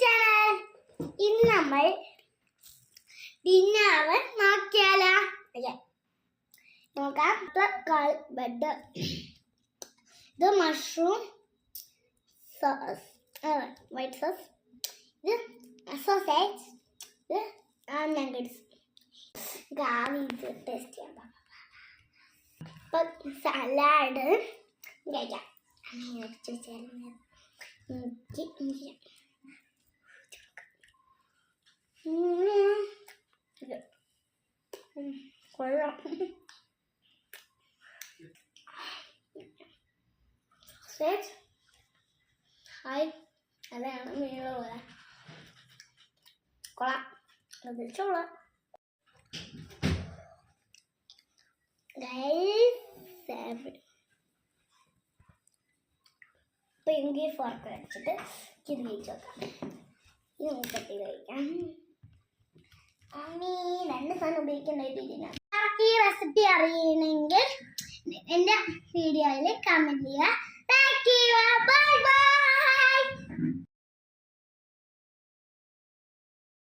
Channel. ഇന്ന് നമ്മൾ dinner നോക്കിയാലോ? നോക്കാം. ബെഡ് ഇത് മഷ്റൂം സോസ്, വൈറ്റ് സോസ്, ഇത് സോസേജ്, ഇത് നഗറ്റ്സ്. ആവി ടേസ്റ്റ് ചെയ്യാം. അപ്പം സലാഡ് കഴിക്കാം. കൊള്ളാം. ഹായ്, അതാണ് മീനുള്ള പോലെ കൊള്ളാം. ചോളാം. അപ്പോൾ എനിക്ക് ഫോർക്ക് വെച്ചിട്ട് ഇത് കഴിച്ച് നോക്കാം. ഇത് നമുക്ക് കട്ടി കഴിക്കാം. രണ്ട് സാധനം ഉപയോഗിക്കേണ്ടതായിട്ട് ഇതിനാണ്. ഈ റെസിപ്പി അറിയണമെങ്കിൽ എൻ്റെ വീഡിയോയിൽ കമൻറ്റ് ചെയ്യുക. Thank you.